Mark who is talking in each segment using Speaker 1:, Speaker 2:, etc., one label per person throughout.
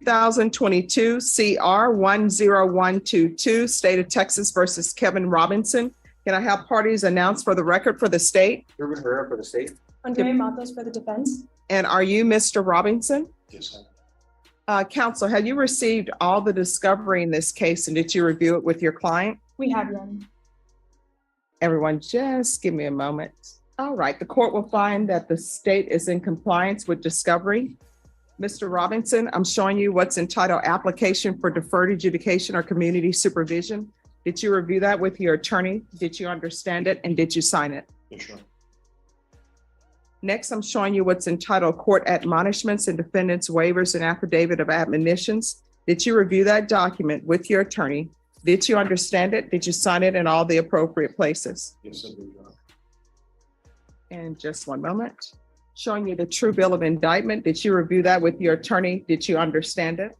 Speaker 1: 2022 CR 10122, State of Texas versus Kevin Robinson. Can I have parties announced for the record for the state?
Speaker 2: Ruben Herrera for the state.
Speaker 3: Andrea Matos for the defense.
Speaker 1: And are you Mr. Robinson?
Speaker 2: Yes.
Speaker 1: Counsel, have you received all the discovery in this case and did you review it with your client?
Speaker 3: We have none.
Speaker 1: Everyone, just give me a moment. All right, the court will find that the state is in compliance with discovery. Mr. Robinson, I'm showing you what's entitled Application for Deferred Adjudication or Community Supervision. Did you review that with your attorney? Did you understand it and did you sign it?
Speaker 2: Yes, sure.
Speaker 1: Next, I'm showing you what's entitled Court Admonishments and Defendants Waivers and Affidavit of Admonitions. Did you review that document with your attorney? Did you understand it? Did you sign it in all the appropriate places?
Speaker 2: Yes, I do, Your Honor.
Speaker 1: And just one moment. Showing you the true bill of indictment. Did you review that with your attorney? Did you understand it?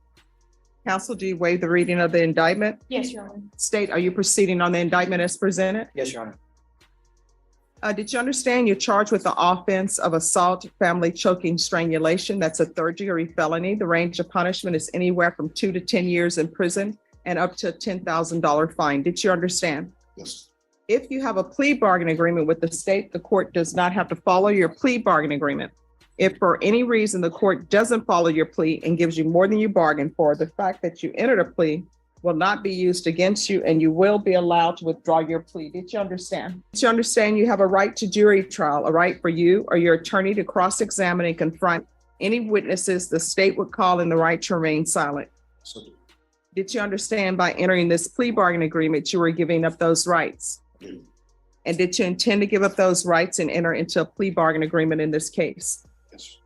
Speaker 1: Counsel, do you waive the reading of the indictment?
Speaker 3: Yes, Your Honor.
Speaker 1: State, are you proceeding on the indictment as presented?
Speaker 2: Yes, Your Honor.
Speaker 1: Did you understand you're charged with the offense of assault, family choking, strangulation? That's a third-degree felony. The range of punishment is anywhere from 2 to 10 years in prison and up to a $10,000 fine. Did you understand?
Speaker 2: Yes.
Speaker 1: If you have a plea bargain agreement with the state, the court does not have to follow your plea bargain agreement. If for any reason the court doesn't follow your plea and gives you more than you bargained for, the fact that you entered a plea will not be used against you and you will be allowed to withdraw your plea. Did you understand? Did you understand you have a right to jury trial, a right for you or your attorney to cross-examine and confront any witnesses the state would call and the right to remain silent?
Speaker 2: So,
Speaker 1: Did you understand by entering this plea bargain agreement, you were giving up those rights? And did you intend to give up those rights and enter into a plea bargain agreement in this case?
Speaker 2: yes.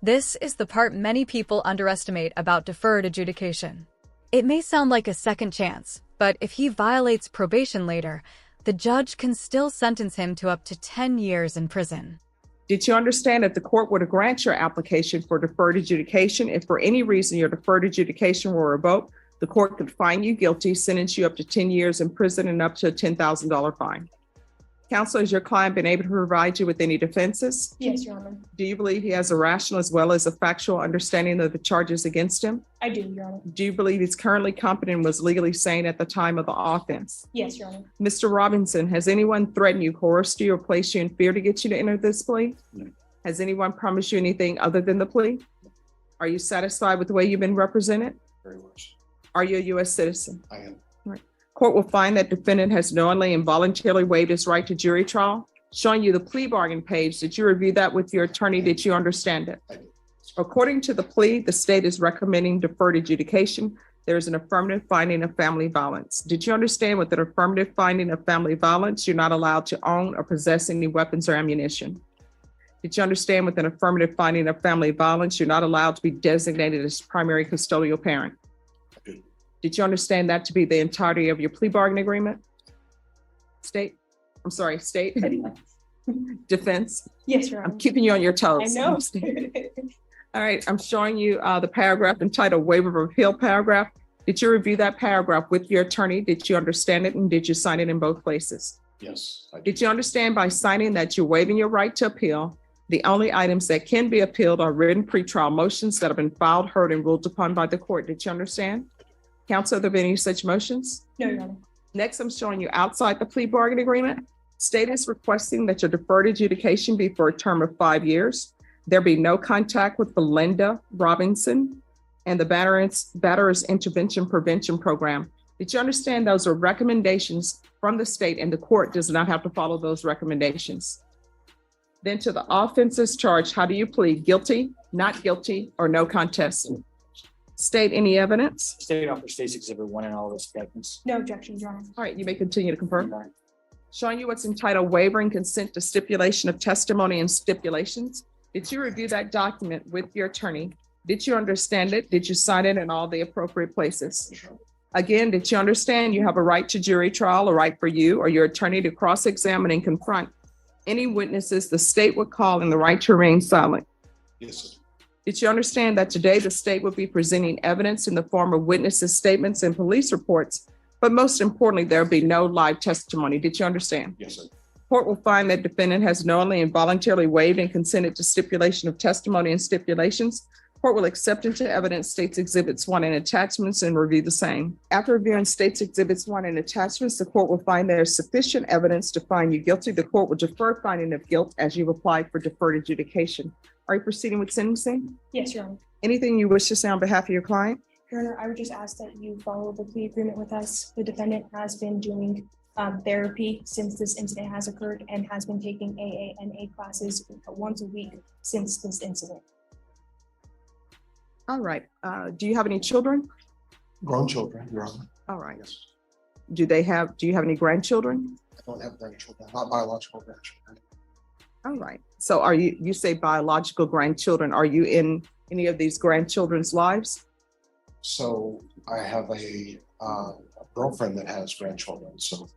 Speaker 4: This is the part many people underestimate about deferred adjudication. It may sound like a second chance, but if he violates probation later, the judge can still sentence him to up to 10 years in prison.
Speaker 1: Did you understand that the court would grant your application for deferred adjudication if for any reason your deferred adjudication were revoked? The court could find you guilty, sentence you up to 10 years in prison and up to a $10,000 fine. Counsel, has your client been able to provide you with any defenses?
Speaker 3: Yes, Your Honor.
Speaker 1: Do you believe he has a rational as well as a factual understanding of the charges against him?
Speaker 3: I do, Your Honor.
Speaker 1: Do you believe he's currently competent and was legally sane at the time of the offense?
Speaker 3: Yes, Your Honor.
Speaker 1: Mr. Robinson, has anyone threatened you, coerced you, or placed you in fear to get you to enter this plea?
Speaker 2: No.
Speaker 1: Has anyone promised you anything other than the plea? Are you satisfied with the way you've been represented?
Speaker 2: Very much.
Speaker 1: Are you a U.S. citizen?
Speaker 2: I am.
Speaker 1: Court will find that defendant has knowingly and voluntarily waived his right to jury trial. Showing you the plea bargain page. Did you review that with your attorney? Did you understand it?
Speaker 2: I did.
Speaker 1: According to the plea, the state is recommending deferred adjudication. There is an affirmative finding of family violence. Did you understand with an affirmative finding of family violence, you're not allowed to own or possess any weapons or ammunition? Did you understand with an affirmative finding of family violence, you're not allowed to be designated as primary custodial parent?
Speaker 2: I did.
Speaker 1: Did you understand that to be the entirety of your plea bargain agreement? State? Defense?
Speaker 3: Yes, Your Honor.
Speaker 1: I'm keeping you on your toes.
Speaker 3: I know.
Speaker 1: All right, I'm showing you the paragraph entitled Waiver of Appeal paragraph. Did you review that paragraph with your attorney? Did you understand it and did you sign it in both places?
Speaker 2: Yes. I did.
Speaker 1: Did you understand by signing that you're waiving your right to appeal? The only items that can be appealed are written pretrial motions that have been filed, heard, and ruled upon by the court. Did you understand? Counsel, have there been any such motions?
Speaker 3: No, Your Honor.
Speaker 1: Next, I'm showing you outside the plea bargain agreement. State is requesting that your deferred adjudication be for a term of 5 years. There be no contact with Belinda Robinson and the Batterers Intervention Prevention Program. Did you understand those are recommendations from the state and the court does not have to follow those recommendations? Then to the offenses charged, how do you plead? Guilty, not guilty, or no contest? State, any evidence?
Speaker 5: State offer State's Exhibit 1 and all of those statements.
Speaker 3: No objections, Your Honor.
Speaker 1: All right, you may continue to confirm. Showing you what's entitled Waivering Consent to Stipulation of Testimony and Stipulations. Did you review that document with your attorney? Did you understand it? Did you sign it in all the appropriate places? Again, did you understand you have a right to jury trial, a right for you or your attorney to cross-examine and confront any witnesses the state would call and the right to remain silent?
Speaker 2: Yes, sir.
Speaker 1: Did you understand that today the state will be presenting evidence in the form of witnesses' statements and police reports, but most importantly, there will be no live testimony? Did you understand?
Speaker 2: Yes, sir.
Speaker 1: Court will find that defendant has knowingly and voluntarily waived and consented to stipulation of testimony and stipulations. Court will accept into evidence State's Exhibits 1 and attachments and review the same. After reviewing State's Exhibits 1 and attachments, the court will find there is sufficient evidence to find you guilty. The court will defer finding of guilt as you've applied for deferred adjudication. Are you proceeding with sentencing?
Speaker 3: Yes, Your Honor.
Speaker 1: Anything you wish to say on behalf of your client?
Speaker 3: Your Honor, I would just ask that you follow the plea agreement with us. The defendant has been doing therapy since this incident has occurred and has been taking AA and A classes once a week since this incident.
Speaker 1: All right. Do you have any children?
Speaker 2: Grown children, Your Honor.
Speaker 1: All right.
Speaker 2: Yes.
Speaker 1: Do you have any grandchildren?
Speaker 2: I don't have grandchildren, not biological grandchildren.
Speaker 1: All right. So you say biological grandchildren. Are you in any of these grandchildren's lives?
Speaker 2: So I have a girlfriend that has grandchildren, so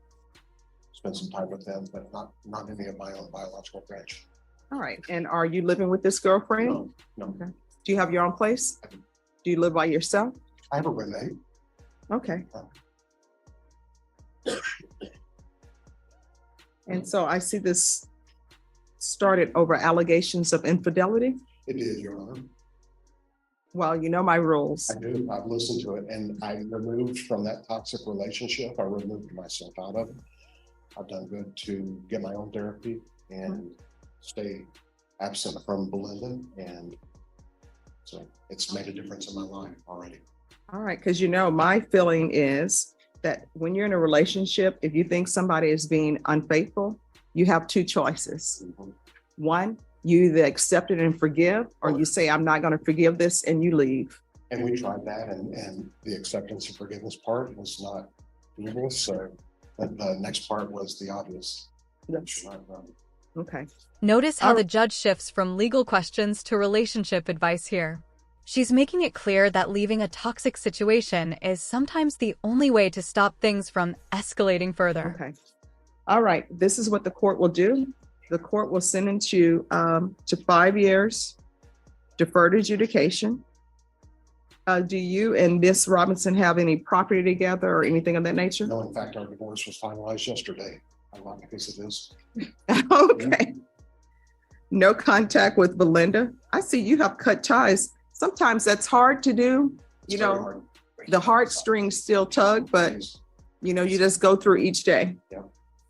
Speaker 2: spend some time with them, but not any of my own biological grandchildren.
Speaker 1: All right. And are you living with this girlfriend?
Speaker 2: No.
Speaker 1: Okay. Do you have your own place?
Speaker 2: I do.
Speaker 1: Do you live by yourself?
Speaker 2: I have a roommate.
Speaker 1: Okay. And so I see this started over allegations of infidelity.
Speaker 2: It is, Your Honor.
Speaker 1: Well, you know my rules.
Speaker 2: I do. I've listened to it, and I removed from that toxic relationship. I removed myself out of it. I've done good to get my own therapy and stay absent from Belinda, and so it's made a difference in my life already.
Speaker 1: All right, because my feeling is that when you're in a relationship, if you think somebody is being unfaithful, you have two choices. One, you either accept it and forgive, or you say, I'm not going to forgive this, and you leave.
Speaker 2: And we tried that, and the acceptance and forgiveness part was not doable. So the next part was the obvious.
Speaker 1: Yes. Okay.
Speaker 4: Notice how the judge shifts from legal questions to relationship advice here. She's making it clear that leaving a toxic situation is sometimes the only way to stop things from escalating further.
Speaker 1: Okay. All right. This is what the court will do. The court will sentence you to 5 years deferred adjudication. Do you and Miss Robinson have any property together or anything of that nature?
Speaker 2: No, in fact, our divorce was finalized yesterday. Ironic as it is.
Speaker 1: Okay. No contact with Belinda. I see you have cut ties. Sometimes that's hard to do.
Speaker 2: It's very hard.
Speaker 1: The heartstrings still tug, but you just go through each day.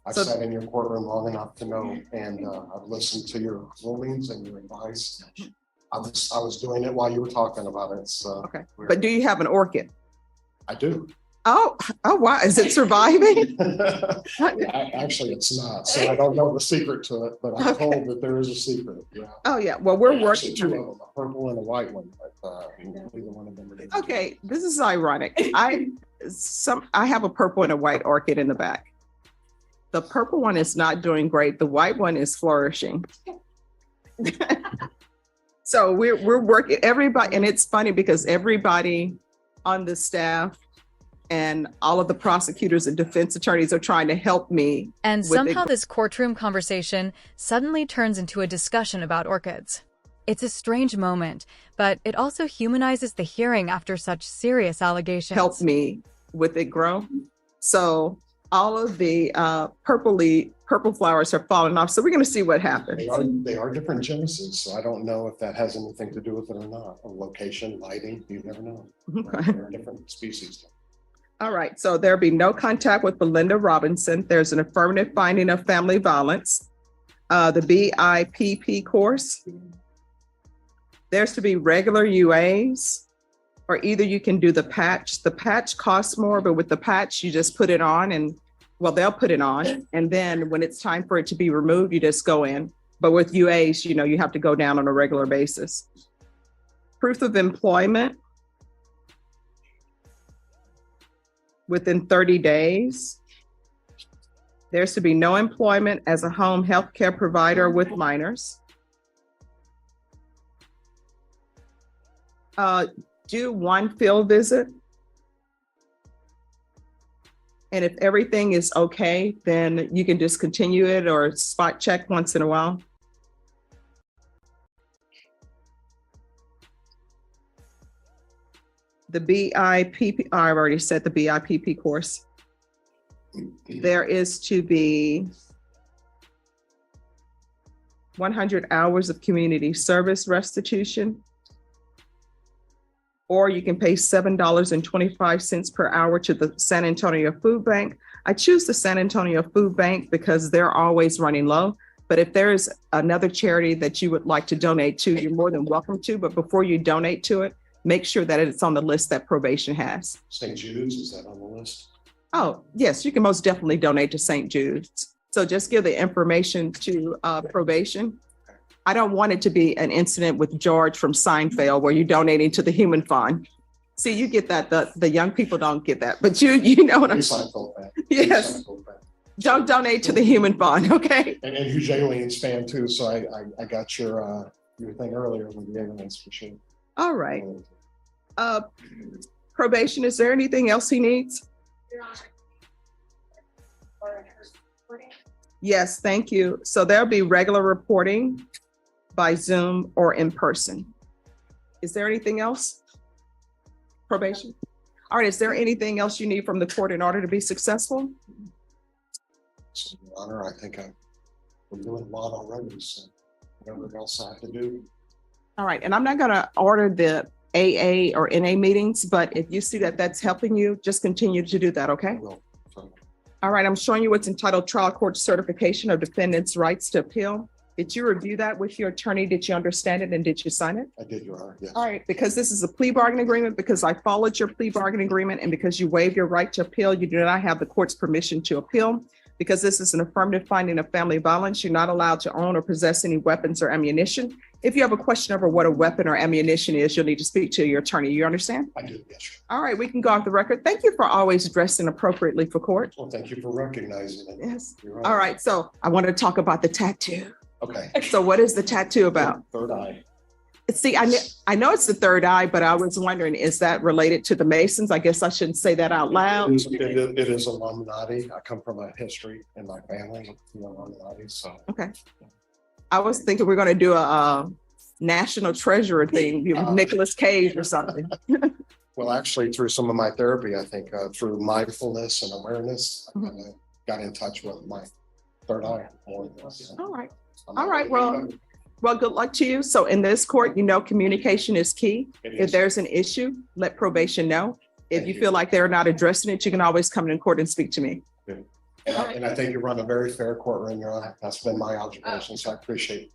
Speaker 2: I've
Speaker 1: So-
Speaker 2: sat in your courtroom long enough to know, and I've listened to your rulings and your advice. I was doing it while you were talking about it. So
Speaker 1: Okay. But do you have an orchid?
Speaker 2: I do.
Speaker 1: Oh, wow. Is it surviving?
Speaker 2: Actually, it's not. So I don't know the secret to it, but I'm told that there is a secret. Yeah.
Speaker 1: Oh, yeah. Well, we're
Speaker 2: Actually,
Speaker 1: working.
Speaker 2: two of them, a purple and a white one. But neither one of them are.
Speaker 1: Okay, this is ironic. I have a purple and a white orchid in the back. The purple one is not doing great. The white one is flourishing. So we're working, everybody, and it's funny because everybody on the staff and all of the prosecutors and defense attorneys are trying to help me.
Speaker 4: And
Speaker 1: with
Speaker 4: somehow
Speaker 1: the-
Speaker 4: this courtroom conversation suddenly turns into a discussion about orchids. It's a strange moment, but it also humanizes the hearing after such serious allegations.
Speaker 1: Help me with it grow. So all of the purple flowers have fallen off. So we're going to see what happens.
Speaker 2: They are different genesis, so I don't know if that has anything to do with it or not. Or location, lighting, you never know.
Speaker 1: Okay.
Speaker 2: They're different species.
Speaker 1: All right, so there'll be no contact with Belinda Robinson. There's an affirmative finding of family violence. The BIPP course. There's to be regular UAs, or either you can do the patch. The patch costs more, but with the patch, you just put it on and, well, they'll put it on. And then when it's time for it to be removed, you just go in. But with UAs, you have to go down on a regular basis. Proof of employment. Within 30 days, there's to be no employment as a home health care provider with minors. Do one field visit. And if everything is okay, then you can discontinue it or spot check once in a while. The BIPP, I've already said the BIPP course. There is to be 100 hours of community service restitution. or you can pay $7.25 per hour to the San Antonio Food Bank. I choose the San Antonio Food Bank because they're always running low. But if there is another charity that you would like to donate to, you're more than welcome to. But before you donate to it, make sure that it's on the list that probation has.
Speaker 2: St. Jude's, is that on the list?
Speaker 1: Oh, yes, you can most definitely donate to St. Jude's. So just give the information to probation. I don't want it to be an incident with George from Seinfeld where you're donating to the human fund. See, you get that. The young people don't get that, but you know what I'm saying. Yes. Don't donate to the human fund, okay?
Speaker 2: And huge aliens fan too, so I got your thing earlier with the aliens for sure.
Speaker 1: All right. Probation, is there anything else he needs? Yes, thank you. So there'll be regular reporting by Zoom or in person. Is there anything else? Probation? All right, is there anything else you need from the court in order to be successful?
Speaker 2: So, Your Honor, I think I'm doing a lot already, so whatever else I have to do.
Speaker 1: All right, and I'm not gonna order the AA or NA meetings, but if you see that that's helping you, just continue to do that,
Speaker 2: I
Speaker 1: okay?
Speaker 2: will. So,
Speaker 1: All right, I'm showing you what's entitled Trial Court Certification of Defendant's Rights to Appeal. Did you review that with your attorney? Did you understand it and did you sign it?
Speaker 2: I did, Your Honor, yes.
Speaker 1: All right, because this is a plea bargain agreement, because I followed your plea bargain agreement, and because you waived your right to appeal, you do not have the court's permission to appeal. Because this is an affirmative finding of family violence, you're not allowed to own or possess any weapons or ammunition. If you have a question over what a weapon or ammunition is, you'll need to speak to your attorney. You understand?
Speaker 2: I do, yes. Sir.
Speaker 1: All right, we can go off the record. Thank you for always dressing appropriately for court.
Speaker 2: Well, thank you for recognizing it.
Speaker 1: Yes.
Speaker 2: You're
Speaker 1: All right, so I want to talk about the tattoo.
Speaker 2: Okay.
Speaker 1: So what is the tattoo about?
Speaker 2: Third eye.
Speaker 1: See, I know it's the third eye, but I was wondering, is that related to the Masons? I guess I shouldn't say that out loud.
Speaker 2: It is Illuminati. I come from a history in my family, Illuminati, so.
Speaker 1: Okay. I was thinking we're going to do a national treasurer thing, Nicolas Cage or something.
Speaker 2: Well, actually, through some of my therapy, I think through mindfulness and awareness, I kinda got in touch with my third eye.
Speaker 1: All right. All right. Well, good luck to you. So in this court, communication is key. If there's an issue, let probation know. If you feel like they're not addressing it, you can always come in court and speak to me.
Speaker 2: And I think you run a very fair courtroom, Your Honor. That's been my observation, so I appreciate it.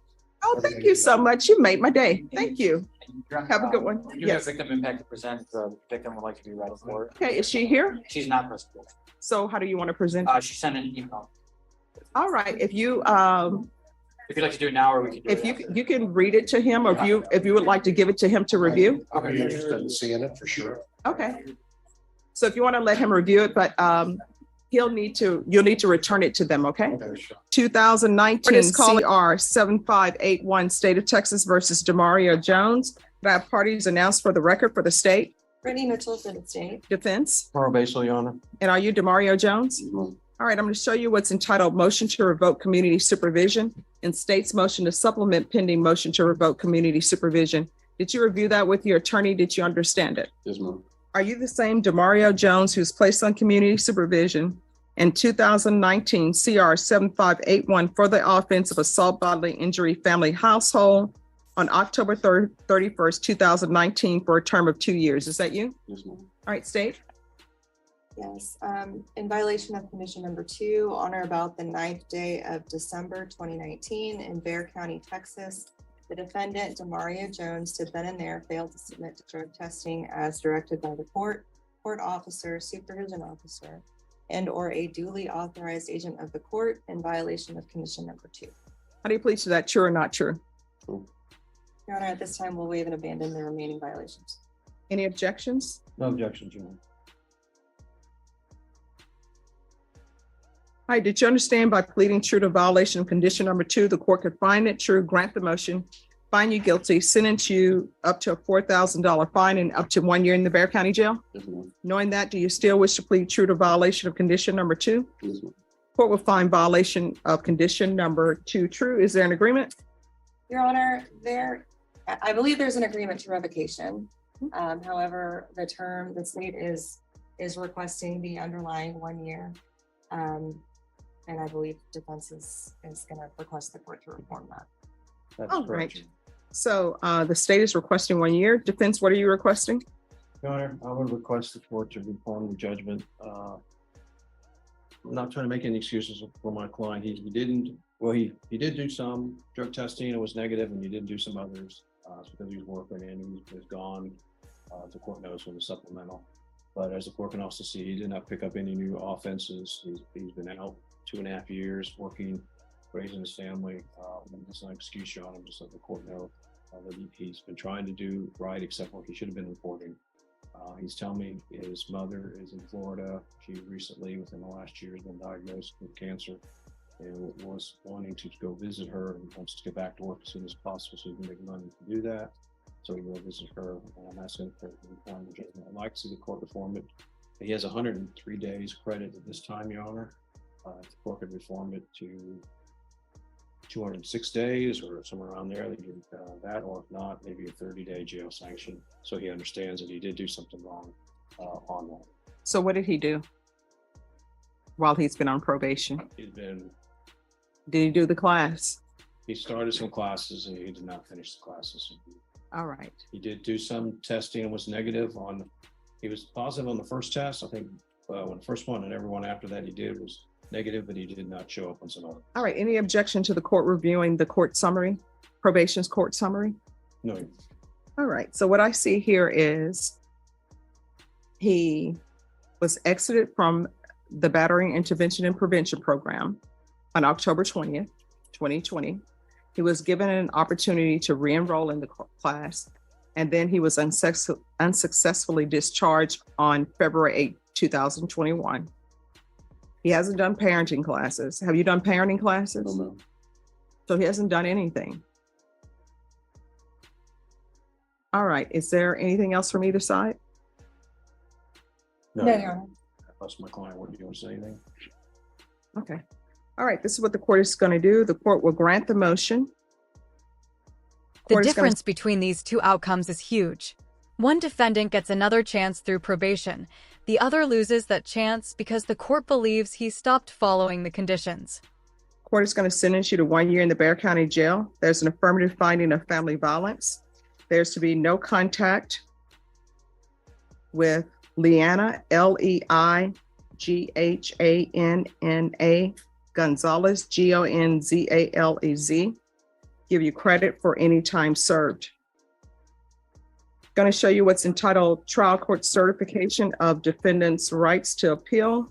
Speaker 1: Oh, thank you so much. You made my day. Thank you. Have a good one.
Speaker 5: You have
Speaker 1: Yes.
Speaker 5: victim impact to present. The victim would like to be read for.
Speaker 1: Okay, is she here?
Speaker 5: She's not present.
Speaker 1: So how do you want to present?
Speaker 5: She sent an email.
Speaker 1: All right, if you
Speaker 5: If you'd like to do it now, or we can do it
Speaker 1: if
Speaker 5: after.
Speaker 1: you can read it to him, or if you would like to give it to him to review.
Speaker 2: I'd be interested in seeing it for sure.
Speaker 1: Okay. So if you want to let him review it, but you'll need to return it to them, okay?
Speaker 2: Okay, sure.
Speaker 1: 2019 CR 7581 State of Texas versus Demario Jones. Can I have parties announced for the record for the state
Speaker 6: Brittany Mitchell for the state.
Speaker 1: defense?
Speaker 7: Probation, Your Honor.
Speaker 1: And are you Demario Jones? All right, I'm going to show you what's entitled Motion to Revoke Community Supervision and state's motion to supplement pending motion to revoke community supervision. Did you review that with your attorney? Did you understand it?
Speaker 7: Yes, ma'am.
Speaker 1: Are you the same Demario Jones who's placed on community supervision in 2019 CR 7581 for the offense of assault, bodily injury, family household on October 31st, 2019 for a term of 2 years? Is that you?
Speaker 7: Yes, ma'am.
Speaker 1: All right, state.
Speaker 6: Yes, in violation of condition number 2, on or about the 9th day of December 2019 in Bexar County, Texas, the defendant, Demario Jones, did then and there fail to submit to drug testing as directed by the court officer, supervision officer, and or a duly authorized agent of the court in violation of condition number 2.
Speaker 1: How do you plead to that? True or not true?
Speaker 6: Your Honor, at this time, we'll waive and abandon the remaining violations.
Speaker 1: Any objections?
Speaker 7: No objections, Your Honor.
Speaker 1: All right, did you understand by pleading true to violation of condition number 2, the court could find it true, grant the motion, find you guilty, sentence you up to a $4,000 fine and up to 1 year in the Bexar County Jail?
Speaker 7: Yes, ma'am.
Speaker 1: Knowing that, do you still wish to plead true to violation of condition number 2?
Speaker 7: Yes, ma'am.
Speaker 1: Court will find violation of condition number 2 true. Is there an agreement?
Speaker 6: Your Honor, I believe there's an agreement to revocation. However, the state is requesting the underlying 1 year. And I believe defense is going to request the court to reform that.
Speaker 7: That's
Speaker 1: All
Speaker 7: correct,
Speaker 1: right.
Speaker 7: Your Honor.
Speaker 1: So the state is requesting 1 year. Defense, what are you requesting?
Speaker 7: Your Honor, I would request the court to reform the judgment. I'm not trying to make any excuses for my client. He didn't, well, he did do some drug testing. It was negative, and he did do some others. Because he was working and he was gone. The court knows from the supplemental. But as the court can also see, he did not pick up any new offenses. He's been out 2.5 years working, raising his family. And it's not an excuse, Your Honor, just let the court know that he's been trying to do right, except what he should have been reporting. He's telling me his mother is in Florida. She recently, within the last year, has been diagnosed with cancer and was wanting to go visit her and wants to get back to work as soon as possible so he can make money to do that. So he will visit her, and I'm asking for the reform the judgment. I'd like to see the court reform it. He has 103 days credit at this time, Your Honor. If the court could reform it to 206 days or somewhere around there, that, or if not, maybe a 30-day jail sanction, so he understands that he did do something wrong on that.
Speaker 1: So what did he do while he's been on probation? Did he do the class?
Speaker 7: He started some classes and he did not finish the classes.
Speaker 1: All right.
Speaker 7: He did do some testing and was negative on, he was positive on the first test. I think when the first one and everyone after that he did was negative, but he did not show up on some other.
Speaker 1: All right. Any objection to the court reviewing the court summary, probation's court summary?
Speaker 7: No.
Speaker 1: All right. So what I see here is he was exited from the Battering Intervention and Prevention Program on October 20th, 2020. He was given an opportunity to re-enroll in the class, and then he was unsuccessfully discharged on February 8, 2021. He hasn't done parenting classes. Have you done parenting classes?
Speaker 2: No.
Speaker 1: So he hasn't done anything. All right. Is there anything else from either side?
Speaker 6: No, Your Honor.
Speaker 7: That's my client. What do you want to say anything?
Speaker 1: Okay. All right. This is what the court is going to do. The court will grant the motion.
Speaker 4: The difference between these two outcomes is huge. One defendant gets another chance through probation. The other loses that chance because the court believes he stopped following the conditions.
Speaker 1: Court is going to sentence you to 1 year in the Bexar County Jail. There's an affirmative finding of family violence. There's to be no contact with Leanna, Leighhanna, Gonzalez, Gonzalez. Give you credit for any time served. Going to show you what's entitled Trial Court Certification of Defendant's Rights to Appeal.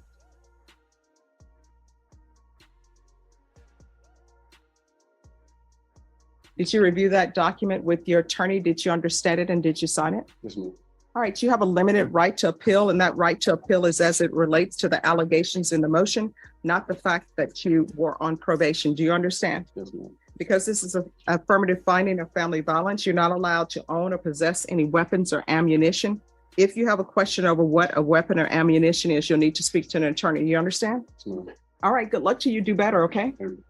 Speaker 1: Did you review that document with your attorney? Did you understand it and did you sign it?
Speaker 2: Yes, ma'am.
Speaker 1: All right, you have a limited right to appeal, and that right to appeal is as it relates to the allegations in the motion, not the fact that you were on probation. Do you understand?
Speaker 2: Yes, ma'am.
Speaker 1: Because this is an affirmative finding of family violence, you're not allowed to own or possess any weapons or ammunition. If you have a question over what a weapon or ammunition is, you'll need to speak to an attorney. You understand?
Speaker 2: Yes, ma'am.
Speaker 1: All right, good luck to you. Do better, okay?
Speaker 2: Thank you.